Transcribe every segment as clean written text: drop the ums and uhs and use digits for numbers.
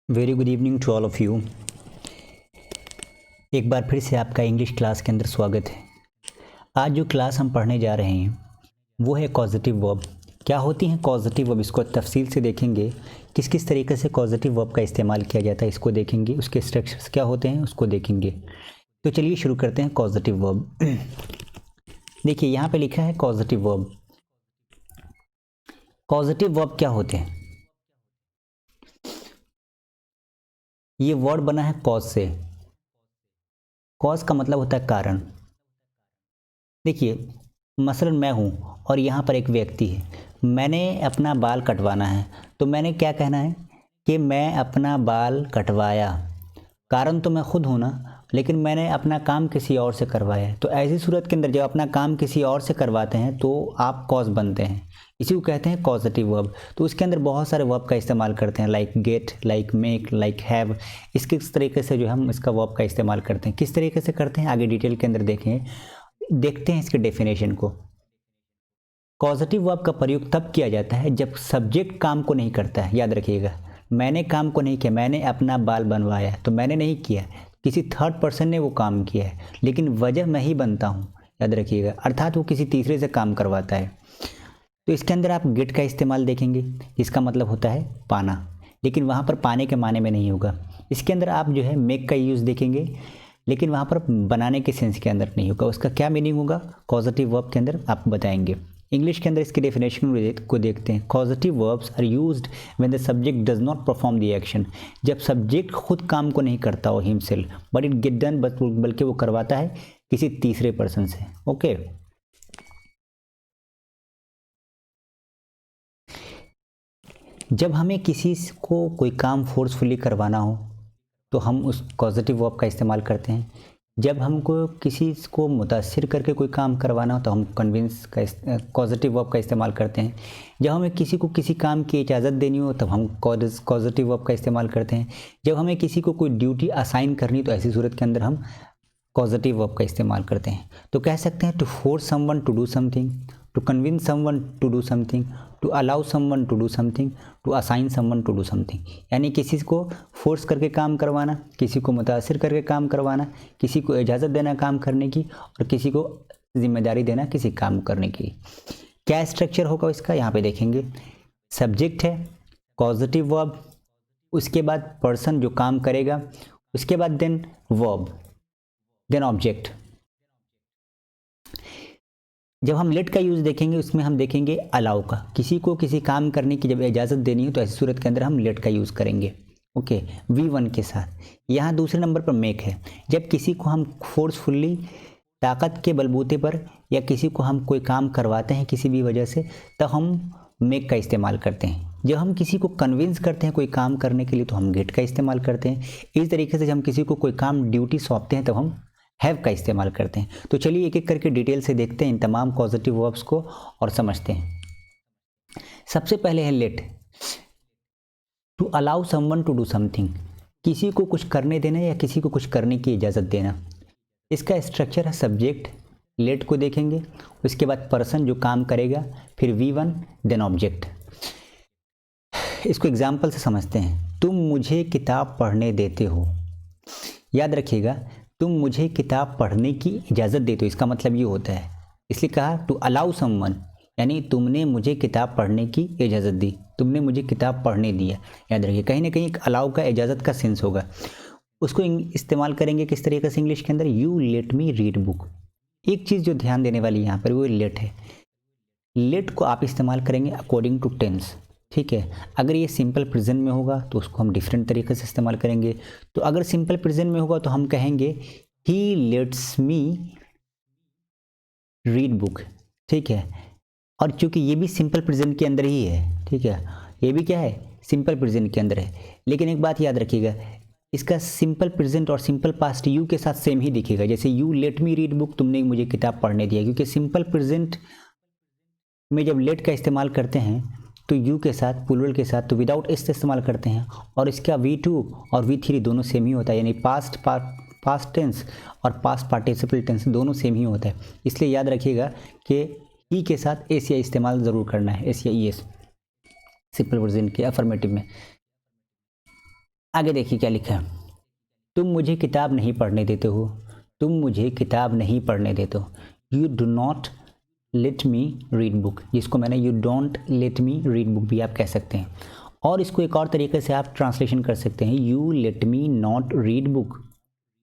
Very good evening to all of you. एक बार फिर से आपका इंग्लिश क्लास के अंदर स्वागत है। आज जो क्लास हम पढ़ने जा रहे हैं वो है कॉजेटिव वर्ब। क्या होती हैं कॉजेटिव वर्ब, इसको तफसील से देखेंगे। किस किस तरीके से कॉजेटिव वर्ब का इस्तेमाल किया जाता है इसको देखेंगे। उसके स्ट्रक्चर्स क्या होते हैं उसको देखेंगे। तो चलिए शुरू करते हैं कॉजेटिव वर्ब। देखिए यहाँ पे लिखा है कॉजेटिव वर्ब। कॉजेटिव वर्ब क्या होते हैं? ये वर्ड बना है कॉज से। कॉज का मतलब होता है कारण। देखिए मसलन मैं हूँ और यहाँ पर एक व्यक्ति है, मैंने अपना बाल कटवाना है, तो मैंने क्या कहना है कि मैं अपना बाल कटवाया। कारण तो मैं खुद हूँ ना, लेकिन मैंने अपना काम किसी और से करवाया है। तो ऐसी सूरत के अंदर जब अपना काम किसी और से करवाते हैं तो आप कॉज बनते हैं। इसी को कहते हैं कॉजेटिव वर्ब। तो उसके अंदर बहुत सारे वर्ब का इस्तेमाल करते हैं, like get, like make, like have. इसके किस तरीके से जो हम इसका वर्ब का इस्तेमाल करते हैं, किस तरीके से करते हैं, आगे डिटेल के अंदर देखते हैं इसके डेफिनेशन को। कॉजेटिव वर्ब का प्रयोग तब किया जाता है जब सब्जेक्ट काम को नहीं करता है। याद रखिएगा, मैंने काम को नहीं किया, मैंने अपना बाल बनवाया तो मैंने नहीं किया, किसी थर्ड पर्सन ने वो काम किया है, लेकिन वजह मैं ही बनता हूँ। याद रखिएगा, अर्थात वो किसी तीसरे से काम करवाता है। तो इसके अंदर आप गेट का इस्तेमाल देखेंगे, इसका मतलब होता है पाना, लेकिन वहाँ पर पाने के माने में नहीं होगा। इसके अंदर आप जो है मेक का यूज़ देखेंगे, लेकिन वहाँ पर बनाने के सेंस के अंदर नहीं होगा। उसका क्या मीनिंग होगा कॉजेटिव वर्ब के अंदर आप बताएंगे। इंग्लिश के अंदर इसकी डेफिनेशन को देखते हैं। Causative verbs are used when the subject does not perform the action. जब सब्जेक्ट खुद काम को नहीं करता हो himself, but it get done, बल्कि वो करवाता है किसी तीसरे पर्सन से। ओके, जब हमें किसी को कोई काम फोर्सफुली करवाना हो तो हम उस कॉजेटिव वर्ब का इस्तेमाल करते हैं। जब हमको किसी को मुतासिर करके कोई काम करवाना हो तो हम कन्विंस का कॉजेटिव वर्ब का इस्तेमाल करते हैं। जब हमें किसी को किसी काम की इजाज़त देनी हो तब हम कॉजेटिव वर्ब का इस्तेमाल करते हैं। जब हमें किसी को कोई ड्यूटी असाइन करनी तो ऐसी सूरत के अंदर हम पॉजिटिव वर्ब का इस्तेमाल करते हैं। तो कह सकते हैं to force someone to do something, to convince someone to do something, to allow someone to do something, to assign someone to do something. यानी किसी को फोर्स करके काम करवाना, किसी को मुतासिर करके काम करवाना, किसी को इजाज़त देना काम करने की, और किसी को जिम्मेदारी देना किसी काम करने की। क्या स्ट्रक्चर होगा इसका यहाँ पे देखेंगे। सब्जेक्ट है, पॉजिटिव वर्ब, उसके बाद पर्सन जो काम करेगा, उसके बाद देन वर्ब, देन ऑब्जेक्ट। जब हम लेट का यूज़ देखेंगे उसमें हम देखेंगे अलाउ का। किसी को किसी काम करने की जब इजाज़त देनी हो तो ऐसी सूरत के अंदर हम लेट का यूज़ करेंगे। ओके, V1 के साथ। यहाँ दूसरे नंबर पर मेक है। जब किसी को हम फोर्सफुली ताकत के बलबूते पर या किसी को हम कोई काम करवाते हैं किसी भी वजह से, तब हम मेक का इस्तेमाल करते हैं। जब हम किसी को कन्विंस करते हैं कोई काम करने के लिए तो हम गेट का इस्तेमाल करते हैं। इस तरीके से जब हम किसी को कोई काम ड्यूटी सौंपते हैं तब हम हैव का इस्तेमाल करते हैं। तो चलिए एक एक करके डिटेल से देखते हैं इन तमाम पॉजिटिव वर्ब्स को और समझते हैं। सबसे पहले है let. To allow someone to do something, किसी को कुछ करने देना या किसी को कुछ करने की इजाज़त देना। इसका स्ट्रक्चर है सब्जेक्ट, लेट को देखेंगे, उसके बाद पर्सन जो काम करेगा, फिर V1, देन ऑब्जेक्ट। इसको एग्जाम्पल से समझते हैं। तुम मुझे किताब पढ़ने देते हो। याद रखिएगा, तुम मुझे किताब पढ़ने की इजाज़त देते हो, इसका मतलब ये होता है, इसलिए कहा टू अलाउ समवन, यानी तुमने मुझे किताब पढ़ने की इजाज़त दी, तुमने मुझे किताब पढ़ने दिया। याद रखिए, कहीं ना कहीं एक अलाउ का इजाज़त का सेंस होगा। उसको इस्तेमाल करेंगे किस तरीके से इंग्लिश के अंदर, you let me read book. एक चीज़ जो ध्यान देने वाली यहाँ पर वो लेट है। लेट को आप इस्तेमाल करेंगे अकॉर्डिंग टू टेंस। ठीक है, अगर ये सिंपल प्रेजेंट में होगा तो उसको हम डिफरेंट तरीके से इस्तेमाल करेंगे। तो अगर सिंपल प्रेजेंट में होगा तो हम कहेंगे ही लेट्स मी रीड बुक। ठीक है, और चूंकि ये भी सिंपल प्रेजेंट के अंदर ही है, ठीक है, ये भी क्या है, सिंपल प्रेजेंट के अंदर है। लेकिन एक बात याद रखिएगा, इसका सिंपल प्रेजेंट और सिंपल पास्ट यू के साथ सेम ही दिखेगा। जैसे you let me read book, तुमने मुझे किताब पढ़ने दिया, क्योंकि सिंपल प्रेजेंट में जब लेट का इस्तेमाल करते हैं तो यू के साथ, प्लूरल के साथ, तो विदाउट एस इस्तेमाल करते हैं, और इसका V2 और V3 दोनों सेम ही होता है। यानी पास्ट टेंस और पास्ट पार्टिसिपल टेंस दोनों सेम ही होता है। इसलिए याद रखिएगा कि ई के साथ एस या इस्तेमाल ज़रूर करना है, एस या ई एस सिंपल प्रेजेंट के अफर्मेटिव में। आगे देखिए क्या लिखा है, तुम मुझे किताब नहीं पढ़ने देते हो, तुम मुझे किताब नहीं पढ़ने देते हो। You do not let me read book, जिसको मैंने you don't let me read book भी आप कह सकते हैं। और इसको एक और तरीके से आप ट्रांसलेशन कर सकते हैं, you let me not read book.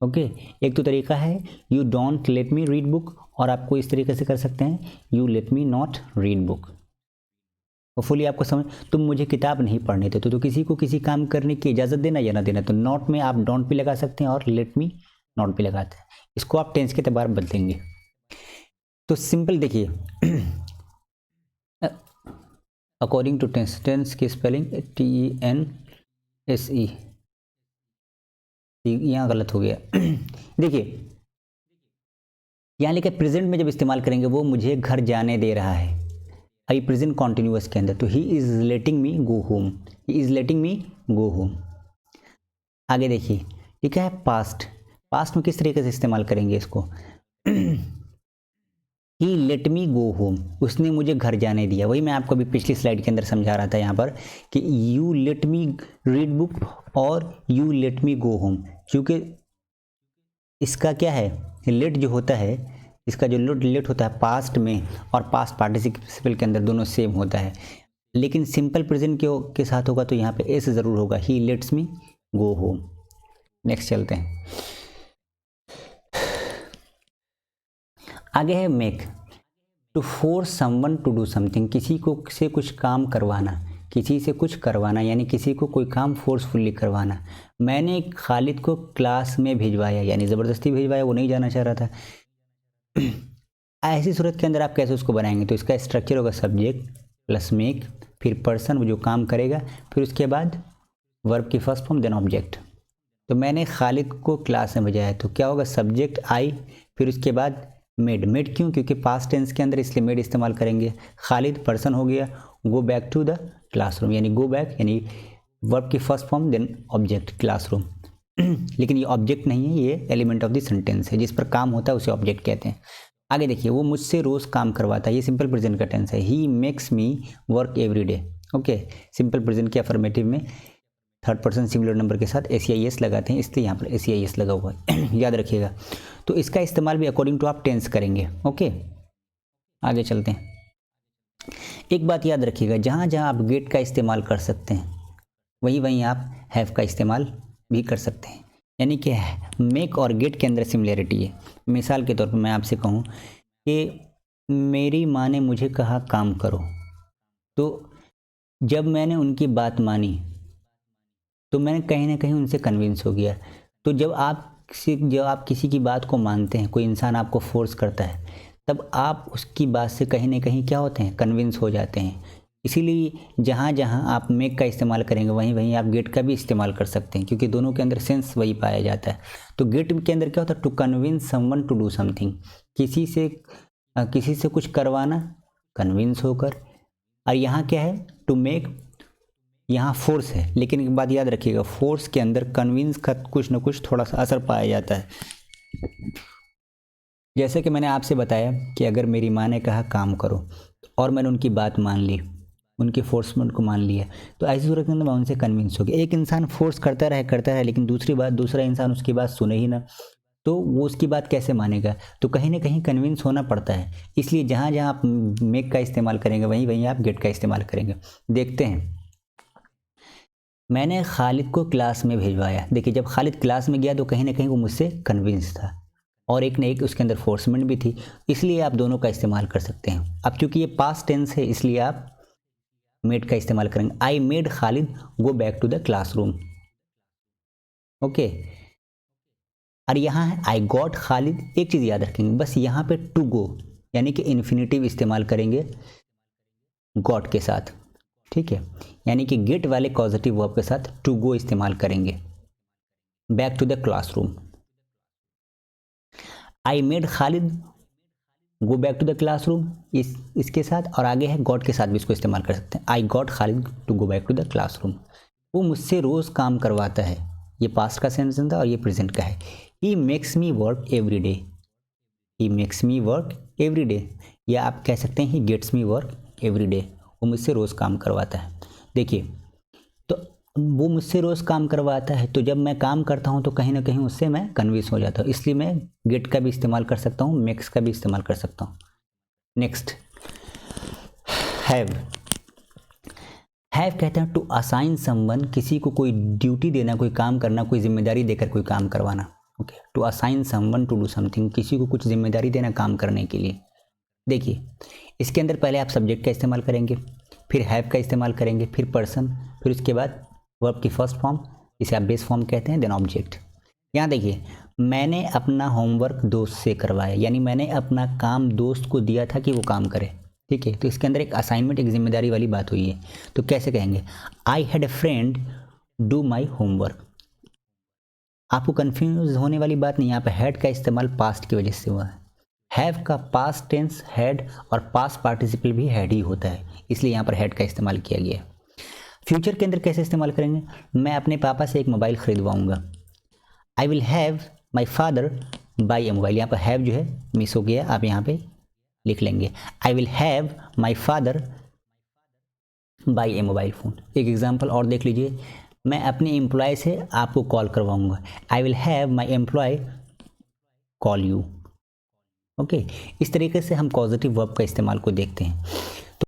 Okay, एक तो तरीका है you don't let me read book, और आपको इस तरीके से कर सकते हैं you let me not read book. Hopefully आपको समझ, तुम मुझे किताब नहीं पढ़ने देते तो किसी को किसी काम करने की इजाज़त देना या ना देना, तो नॉट में आप डोंट भी लगा सकते हैं और लेट मी नॉट भी लगाते हैं। इसको आप टेंस के तबार बदलेंगे तो सिंपल देखिए, अकॉर्डिंग टू टेंस, टेंस की स्पेलिंग TENSE, यहाँ गलत हो गया। देखिए यहाँ लिखा प्रेजेंट में जब इस्तेमाल करेंगे, वो मुझे घर जाने दे रहा है, आई प्रेजेंट कॉन्टिन्यूअस के अंदर, तो he is letting me go home, he is letting me go home. आगे देखिए, ठीक है, पास्ट, पास्ट में किस तरीके से इस्तेमाल करेंगे इसको, ही लेट मी गो होम, उसने मुझे घर जाने दिया। वही मैं आपको अभी पिछली स्लाइड के अंदर समझा रहा था यहाँ पर कि you let me read book और you let me go home, क्योंकि इसका क्या है, लेट जो होता है, इसका जो लेट होता है पास्ट में और पास्ट पार्टिसिपल के अंदर दोनों सेम होता है, लेकिन सिंपल प्रेजेंट के साथ होगा तो यहाँ पे एस ज़रूर होगा, he lets me go home. Next चलते हैं, आगे है make, to force someone to do something, किसी को से कुछ काम करवाना, किसी से कुछ करवाना यानी किसी को कोई काम फोर्सफुली करवाना। मैंने खालिद को क्लास में भिजवाया, यानी ज़बरदस्ती भिजवाया, वो नहीं जाना चाह रहा था। ऐसी सूरत के अंदर आप कैसे उसको बनाएंगे, तो इसका स्ट्रक्चर होगा सब्जेक्ट प्लस मेक, फिर पर्सन वो जो काम करेगा, फिर उसके बाद वर्ब की फर्स्ट फॉर्म देन ऑब्जेक्ट। तो मैंने खालिद को क्लास में भेजा है, तो क्या होगा, सब्जेक्ट आई, फिर उसके बाद मेड, मेड क्यों, क्योंकि पास्ट टेंस के अंदर इसलिए मेड इस्तेमाल करेंगे। खालिद पर्सन हो गया, go back to the classroom, यानी गो बैक यानी वर्ब की first form then object classroom. लेकिन ये ऑब्जेक्ट नहीं है, ये एलिमेंट ऑफ द सेंटेंस है, जिस पर काम होता है उसे ऑब्जेक्ट कहते हैं। आगे देखिए, वो मुझसे रोज़ काम करवाता है, ये सिंपल प्रेजेंट का टेंस है, he makes me work every day. Okay, simple present के अफर्मेटिव में थर्ड पर्सन सिंगुलर नंबर के साथ SEIS लगाते हैं, इसलिए यहाँ पर SEIS लगा हुआ है। याद रखिएगा, तो इसका इस्तेमाल भी अकॉर्डिंग टू आप टेंस करेंगे। ओके, आगे चलते हैं। एक बात याद रखिएगा, जहाँ जहाँ आप गेट का इस्तेमाल कर सकते हैं वहीं वहीं आप हैव का इस्तेमाल भी कर सकते हैं, यानी कि मेक और गेट के अंदर सिमिलरिटी है। मिसाल के तौर पर मैं आपसे कहूँ कि मेरी माँ ने मुझे कहा काम करो, तो जब मैंने उनकी बात मानी तो मैंने कहीं ना कहीं उनसे कन्विंस हो गया। तो जब आप किसी की बात को मानते हैं, कोई इंसान आपको फोर्स करता है, तब आप उसकी बात से कहीं ना कहीं क्या होते हैं, कन्विंस हो जाते हैं। इसीलिए जहाँ जहाँ आप मेक का इस्तेमाल करेंगे वहीं वहीं आप गेट का भी इस्तेमाल कर सकते हैं, क्योंकि दोनों के अंदर सेंस वही पाया जाता है। तो गेट के अंदर क्या होता है, to convince someone to do something, किसी से कुछ करवाना कन्विंस होकर, और यहाँ क्या है, टू मेक, यहाँ फोर्स है, लेकिन एक बात याद रखिएगा, फोर्स के अंदर कन्विंस का कुछ ना कुछ थोड़ा सा असर पाया जाता है। जैसे कि मैंने आपसे बताया कि अगर मेरी माँ ने कहा काम करो और मैंने उनकी बात मान ली, उनके फोर्समेंट को मान लिया, तो ऐसी सूरत में मैं उनसे कन्विंस हो गया। एक इंसान फोर्स करता रहे लेकिन दूसरा इंसान उसकी बात सुने ही ना, तो वो उसकी बात कैसे मानेगा, तो कहीं ना कहीं कन्विंस होना पड़ता है। इसलिए जहाँ जहाँ आप मेक का इस्तेमाल करेंगे वहीं वहीं आप गेट का इस्तेमाल करेंगे। देखते हैं, मैंने खालिद को क्लास में भिजवाया। देखिए, जब खालिद क्लास में गया तो कहीं ना कहीं वो मुझसे कन्विंस था, और एक न एक उसके अंदर फोर्समेंट भी थी, इसलिए आप दोनों का इस्तेमाल कर सकते हैं। अब क्योंकि ये पास्ट टेंस है इसलिए आप मेड का इस्तेमाल करेंगे। I made Khalid go back to the classroom. Okay, और यहाँ है आई गॉट खालिद। एक चीज़ याद रखेंगे, बस यहाँ पे टू गो यानी कि इन्फिनेटिव इस्तेमाल करेंगे गॉट के साथ, ठीक है, यानी कि गेट वाले कॉजेटिव वर्ब के साथ टू गो इस्तेमाल करेंगे। Back to the classroom, I made Khalid go back to the classroom इसके साथ, और आगे है गॉट के साथ भी इसको इस्तेमाल कर सकते हैं, I got Khalid to go back to the classroom. वो मुझसे रोज़ काम करवाता है, ये पास्ट का सेंटेंस था और ये प्रेजेंट का है। He makes me work every day, he makes me work every day, या आप कह सकते हैं he gets me work every day, वो मुझसे रोज़ काम करवाता है। देखिए, तो वो मुझसे रोज़ काम करवाता है, तो जब मैं काम करता हूँ तो कहीं ना कहीं उससे मैं कन्विंस हो जाता हूँ, इसलिए मैं गेट का भी इस्तेमाल कर सकता हूँ, मेक्स का भी इस्तेमाल कर सकता हूँ। Next have. हैव कहते हैं टू असाइन समवन, किसी को कोई ड्यूटी देना, कोई काम करना, कोई जिम्मेदारी देकर कोई काम करवाना। Okay, to assign someone to do something, किसी को कुछ जिम्मेदारी देना काम करने के लिए। देखिए इसके अंदर पहले आप सब्जेक्ट का इस्तेमाल करेंगे, फिर हैव का इस्तेमाल करेंगे, फिर पर्सन, फिर उसके बाद वर्ब की फर्स्ट फॉर्म, इसे आप बेस फॉर्म कहते हैं, देन ऑब्जेक्ट। यहाँ देखिए मैंने अपना होमवर्क दोस्त से करवाया, यानी मैंने अपना काम दोस्त को दिया था कि वो काम करे। ठीक है, तो इसके अंदर एक असाइनमेंट, एक जिम्मेदारी वाली बात हुई है। तो कैसे कहेंगे, I had a friend do my homework. आपको कंफ्यूज होने वाली बात नहीं, यहाँ पे हैड का इस्तेमाल पास्ट की वजह से हुआ है। हैव का पास्ट टेंस हैड और पास्ट पार्टिसिपल भी हैड ही होता है, इसलिए यहाँ पर हैड का इस्तेमाल किया गया है। फ्यूचर के अंदर कैसे इस्तेमाल करेंगे, मैं अपने पापा से एक मोबाइल खरीदवाऊंगा। I will have my father buy a mobile, यहाँ पर हैव जो है मिस हो गया, आप यहाँ पे लिख लेंगे आई will have my father buy a mobile phone. एक एग्जाम्पल और देख लीजिए, मैं अपने एम्प्लॉय से आपको कॉल करवाऊंगा। I will have my employ call you. Okay, इस तरीके से हम पॉजिटिव वर्ब का इस्तेमाल को देखते हैं।